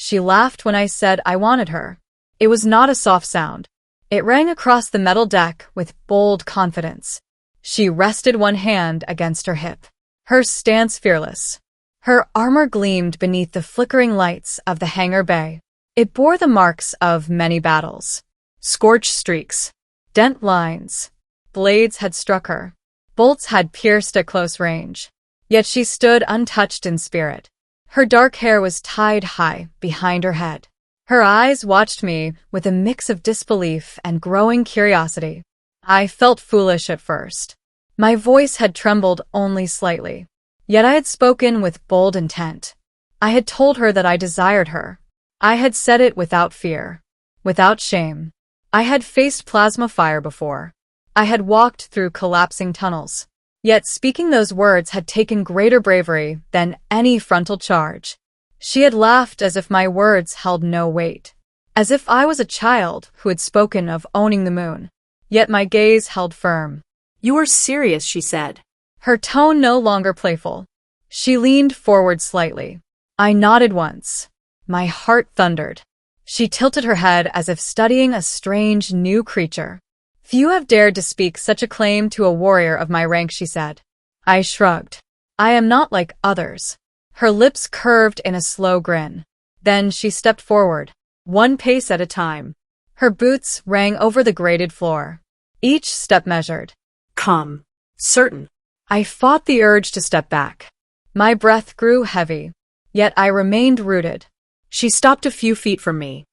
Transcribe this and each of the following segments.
She laughed when I said I wanted her. It was not a soft sound. It rang across the metal deck with bold confidence. She rested one hand against her hip, her stance fearless. Her armor gleamed beneath the flickering lights of the hangar bay. It bore the marks of many battles. Scorched streaks, dent lines. Blades had struck her. Bolts had pierced at close range. Yet she stood untouched in spirit. Her dark hair was tied high behind her head. Her eyes watched me with a mix of disbelief and growing curiosity. I felt foolish at first. My voice had trembled only slightly. Yet I had spoken with bold intent. I had told her that I desired her. I had said it without fear, without shame. I had faced plasma fire before. I had walked through collapsing tunnels. Yet speaking those words had taken greater bravery than any frontal charge. She had laughed as if my words held no weight, as if I was a child who had spoken of owning the moon. Yet my gaze held firm. "You are serious," she said. Her tone no longer playful. She leaned forward slightly. I nodded once. My heart thundered. She tilted her head as if studying a strange new creature. "Few have dared to speak such a claim to a warrior of my rank," she said. I shrugged. "I am not like others." Her lips curved in a slow grin. Then she stepped forward, one pace at a time. Her boots rang over the grated floor. Each step measured. "Calm. Certain." I fought the urge to step back. My breath grew heavy, yet I remained rooted. She stopped a few feet from me.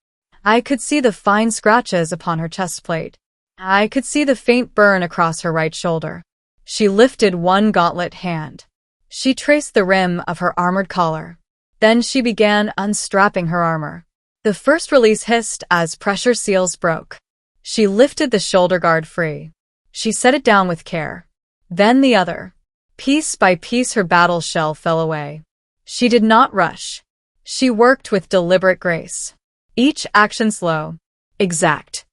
I could see the fine scratches upon her chest plate. I could see the faint burn across her right shoulder. She lifted one gauntlet hand. She traced the rim of her armored collar. Then she began unstrapping her armor. The first release hissed as pressure seals broke. She lifted the shoulder guard free. She set it down with care. Then the other. Piece by piece her battle shell fell away. She did not rush. She worked with deliberate grace. Each action slow, exact.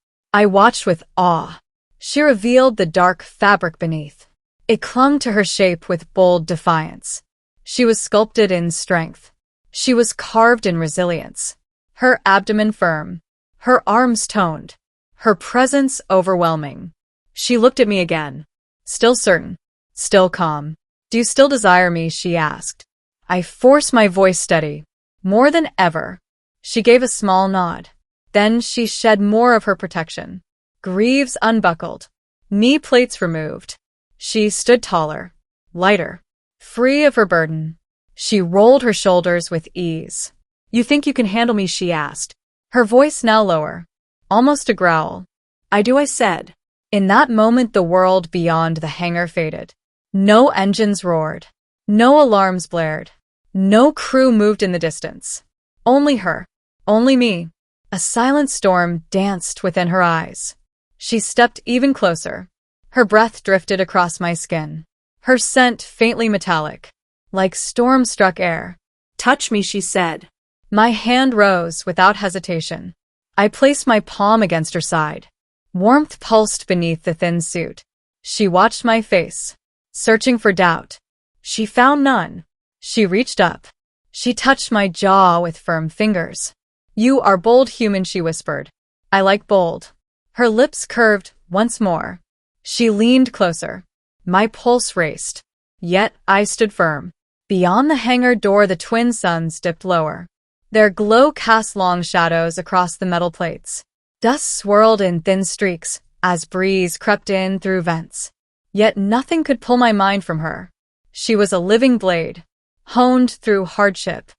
I watched with awe. She revealed the dark fabric beneath. It clung to her shape with bold defiance. She was sculpted in strength. She was carved in resilience. Her abdomen firm. Her arms toned. Her presence overwhelming. She looked at me again. Still certain. Still calm. "Do you still desire me?" she asked. I forced my voice steady. "More than ever." She gave a small nod. Then she shed more of her protection. Greaves unbuckled. Knee plates removed. She stood taller, lighter, free of her burden. She rolled her shoulders with ease. "You think you can handle me?" she asked. Her voice now lower. Almost a growl. "I do," I said. In that moment the world beyond the hangar faded. No engines roared. No alarms blared. No crew moved in the distance. Only her. Only me. A silent storm danced within her eyes. She stepped even closer. Her breath drifted across my skin. Her scent faintly metallic, like storm-struck air. "Touch me," she said. My hand rose without hesitation. I placed my palm against her side. Warmth pulsed beneath the thin suit. She watched my face, searching for doubt. She found none. She reached up. She touched my jaw with firm fingers. "You are bold human," she whispered. "I like bold." Her lips curved once more. She leaned closer. My pulse raced. Yet I stood firm. Beyond the hangar door the twin suns dipped lower. Their glow cast long shadows across the metal plates. Dust swirled in thin streaks as breeze crept in through vents. Yet nothing could pull my mind from her. She was a living blade, honed through hardship,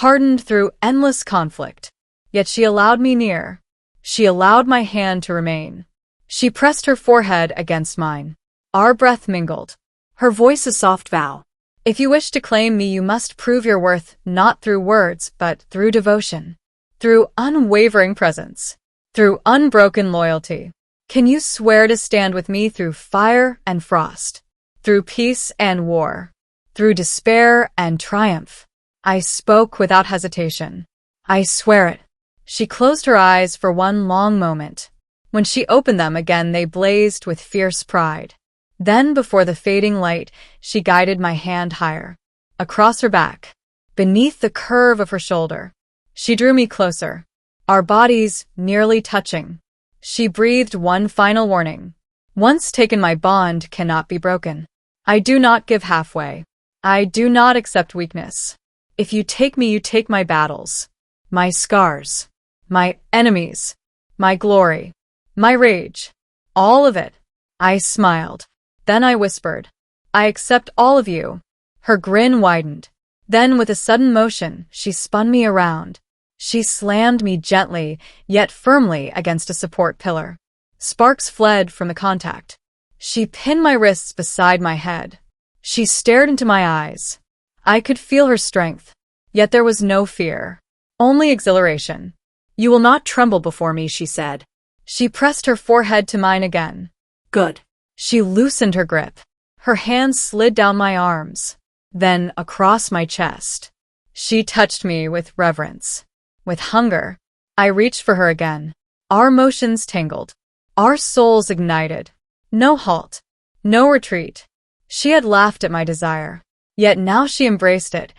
hardened through endless conflict. Yet she allowed me near. She allowed my hand to remain. She pressed her forehead against mine. Our breath mingled. Her voice a soft vow. "If you wish to claim me, you must prove your worth not through words, but through devotion. Through unwavering presence. Through unbroken loyalty. Can you swear to stand with me through fire and frost? Through peace and war? Through despair and triumph?" I spoke without hesitation. "I swear it." She closed her eyes for one long moment. When she opened them again, they blazed with fierce pride. Then, before the fading light, she guided my hand higher, across her back, beneath the curve of her shoulder. She drew me closer, our bodies nearly touching. She breathed one final warning. Once taken, my bond cannot be broken. I do not give halfway. I do not accept weakness. If you take me, you take my battles, my scars, my enemies, my glory, my rage, all of it. I smiled. Then I whispered, I accept all of you. Her grin widened. Then with a sudden motion, she spun me around. She slammed me gently, yet firmly against a support pillar. Sparks fled from the contact. She pinned my wrists beside my head. She stared into my eyes. I could feel her strength, yet there was no fear, only exhilaration. You will not tremble before me, she said. She pressed her forehead to mine again. Good. She loosened her grip. Her hands slid down my arms, then across my chest. She touched me with reverence, with hunger. I reached for her again. Our motions tangled. Our souls ignited. No halt. No retreat. She had laughed at my desire, yet now she embraced it.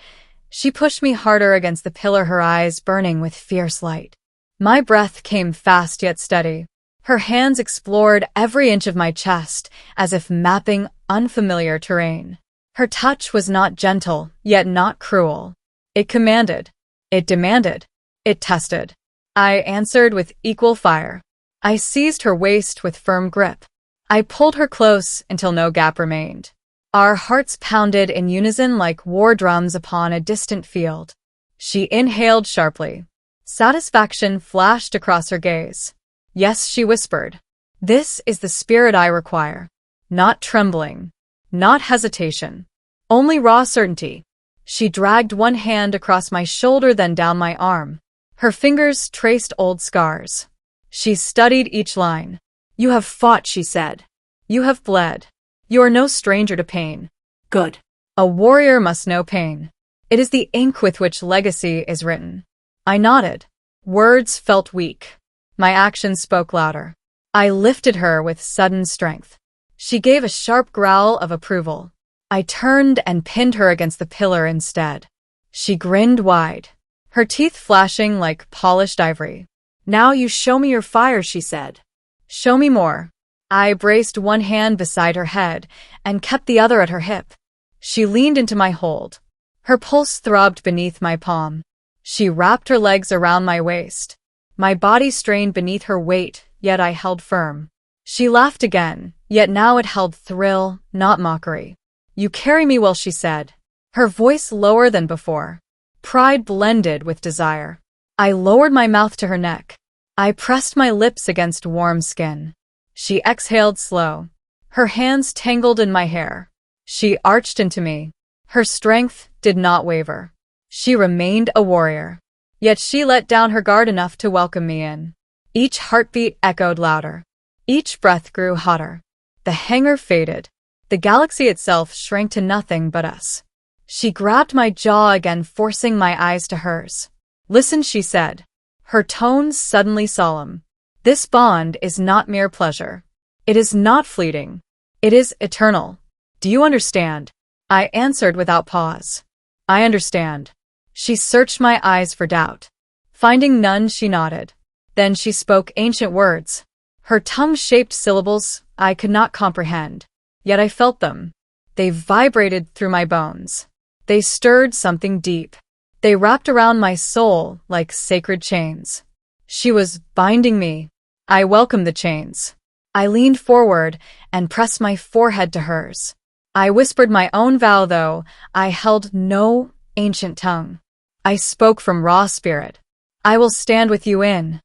She pushed me harder against the pillar, her eyes burning with fierce light. My breath came fast yet steady. Her hands explored every inch of my chest, as if mapping unfamiliar terrain. Her touch was not gentle, yet not cruel. It commanded. It demanded. It tested. I answered with equal fire. I seized her waist with firm grip. I pulled her close until no gap remained. Our hearts pounded in unison like war drums upon a distant field. She inhaled sharply. Satisfaction flashed across her gaze. Yes, she whispered. This is the spirit I require. Not trembling. Not hesitation. Only raw certainty. She dragged one hand across my shoulder, then down my arm. Her fingers traced old scars. She studied each line. You have fought, she said. You have bled. You are no stranger to pain. Good. A warrior must know pain. It is the ink with which legacy is written. I nodded. Words felt weak. My actions spoke louder. I lifted her with sudden strength. She gave a sharp growl of approval. I turned and pinned her against the pillar instead. She grinned wide, her teeth flashing like polished ivory. Now you show me your fire, she said. Show me more. I braced one hand beside her head and kept the other at her hip. She leaned into my hold. Her pulse throbbed beneath my palm. She wrapped her legs around my waist. My body strained beneath her weight, yet I held firm. She laughed again, yet now it held thrill, not mockery. You carry me well, she said, her voice lower than before. Pride blended with desire. I lowered my mouth to her neck. I pressed my lips against warm skin. She exhaled slow. Her hands tangled in my hair. She arched into me. Her strength did not waver. She remained a warrior. Yet she let down her guard enough to welcome me in. Each heartbeat echoed louder. Each breath grew hotter. The hangar faded. The galaxy itself shrank to nothing but us. She grabbed my jaw again, forcing my eyes to hers. Listen, she said, her tone suddenly solemn. This bond is not mere pleasure. It is not fleeting. It is eternal. Do you understand? I answered without pause. I understand. She searched my eyes for doubt. Finding none, she nodded. Then she spoke ancient words. Her tongue shaped syllables I could not comprehend. Yet I felt them. They vibrated through my bones. They stirred something deep. They wrapped around my soul like sacred chains. She was binding me. I welcomed the chains. I leaned forward and pressed my forehead to hers. I whispered my own vow, though I held no ancient tongue. I spoke from raw spirit. I will stand with you in